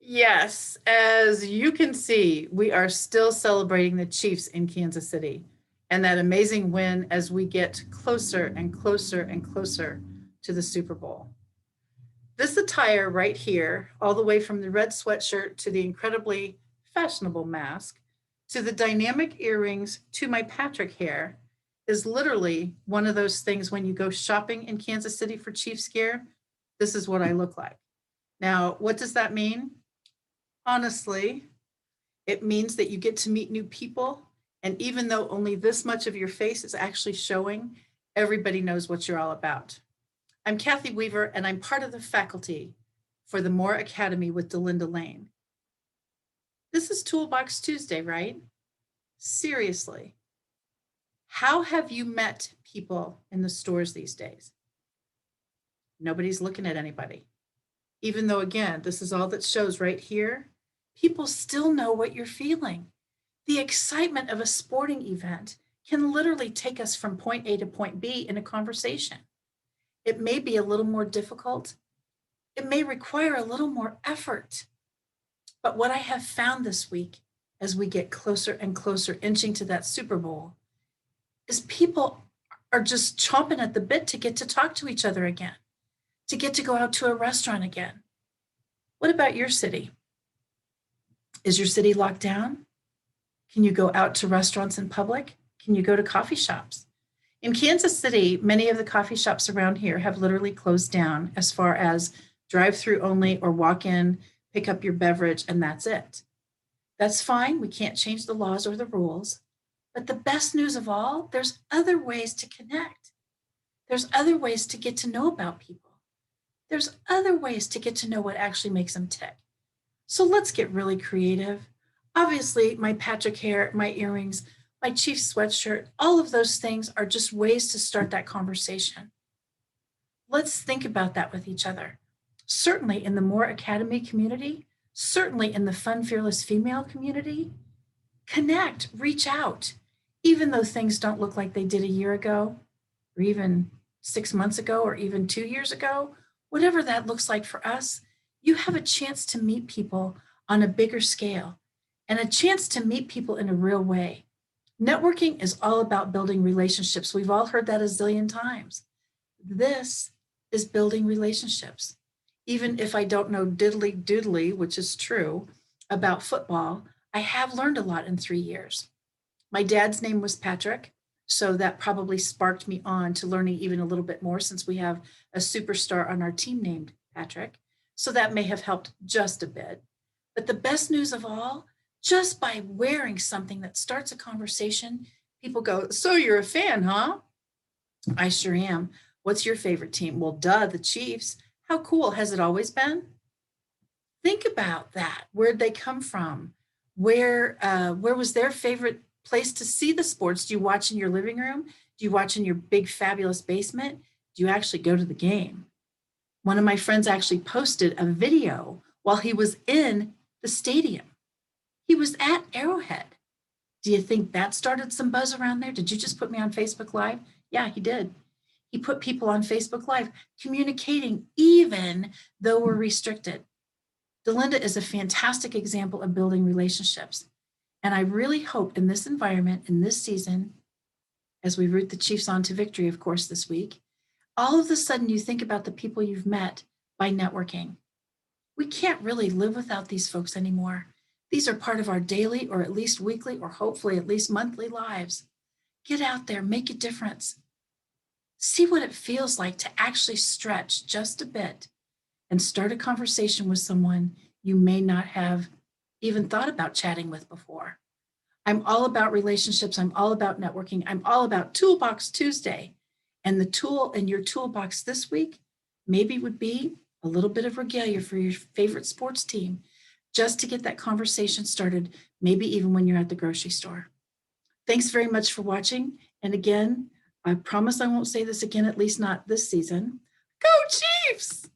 Yes, as you can see, we are still celebrating the Chiefs in Kansas City and that amazing win as we get closer and closer and closer to the Super Bowl. This attire right here, all the way from the red sweatshirt to the incredibly fashionable mask to the dynamic earrings to my Patrick hair, is literally one of those things when you go shopping in Kansas City for Chiefs gear. This is what I look like. Now, what does that mean? Honestly, it means that you get to meet new people. And even though only this much of your face is actually showing, everybody knows what you're all about. I'm Kathy Weaver, and I'm part of the faculty for the Moore Academy with Delinda Lane. This is Toolbox Tuesday, right? Seriously, how have you met people in the stores these days? Nobody's looking at anybody. Even though, again, this is all that shows right here, people still know what you're feeling. The excitement of a sporting event can literally take us from point A to point B in a conversation. It may be a little more difficult. It may require a little more effort. But what I have found this week as we get closer and closer inching to that Super Bowl is people are just chomping at the bit to get to talk to each other again, to get to go out to a restaurant again. What about your city? Is your city locked down? Can you go out to restaurants in public? Can you go to coffee shops? In Kansas City, many of the coffee shops around here have literally closed down as far as drive-through only or walk in, pick up your beverage, and that's it. That's fine. We can't change the laws or the rules. But the best news of all, there's other ways to connect. There's other ways to get to know about people. There's other ways to get to know what actually makes them tick. So let's get really creative. Obviously, my Patrick hair, my earrings, my Chiefs sweatshirt, all of those things are just ways to start that conversation. Let's think about that with each other. Certainly in the Moore Academy community, certainly in the Fun Fearless Female community, connect, reach out. Even though things don't look like they did a year ago, or even 6 months ago, or even 2 years ago, whatever that looks like for us, you have a chance to meet people on a bigger scale and a chance to meet people in a real way. Networking is all about building relationships. We've all heard that a zillion times. This is building relationships. Even if I don't know diddly doodly, which is true, about football, I have learned a lot in 3 years. My dad's name was Patrick, so that probably sparked me on to learning even a little bit more since we have a superstar on our team named Patrick. So that may have helped just a bit. But the best news of all, just by wearing something that starts a conversation, people go, "So you're a fan, huh?" I sure am. What's your favorite team? Well, duh, the Chiefs. How cool. Has it always been? Think about that. Where'd they come from? Where was their favorite place to see the sports? Do you watch in your living room? Do you watch in your big fabulous basement? Do you actually go to the game? One of my friends actually posted a video while he was in the stadium. He was at Arrowhead. Do you think that started some buzz around there? Did you just put me on Facebook Live? Yeah, he did. He put people on Facebook Live communicating even though we're restricted. Delinda is a fantastic example of building relationships. And I really hope in this environment, in this season, as we root the Chiefs on to victory, of course, this week, all of a sudden you think about the people you've met by networking. We can't really live without these folks anymore. These are part of our daily or at least weekly or hopefully at least monthly lives. Get out there, make a difference. See what it feels like to actually stretch just a bit and start a conversation with someone you may not have even thought about chatting with before. I'm all about relationships. I'm all about networking. I'm all about Toolbox Tuesday. And the tool in your toolbox this week maybe would be a little bit of regalia for your favorite sports team, just to get that conversation started, maybe even when you're at the grocery store. Thanks very much for watching. And again, I promise I won't say this again, at least not this season. Go Chiefs!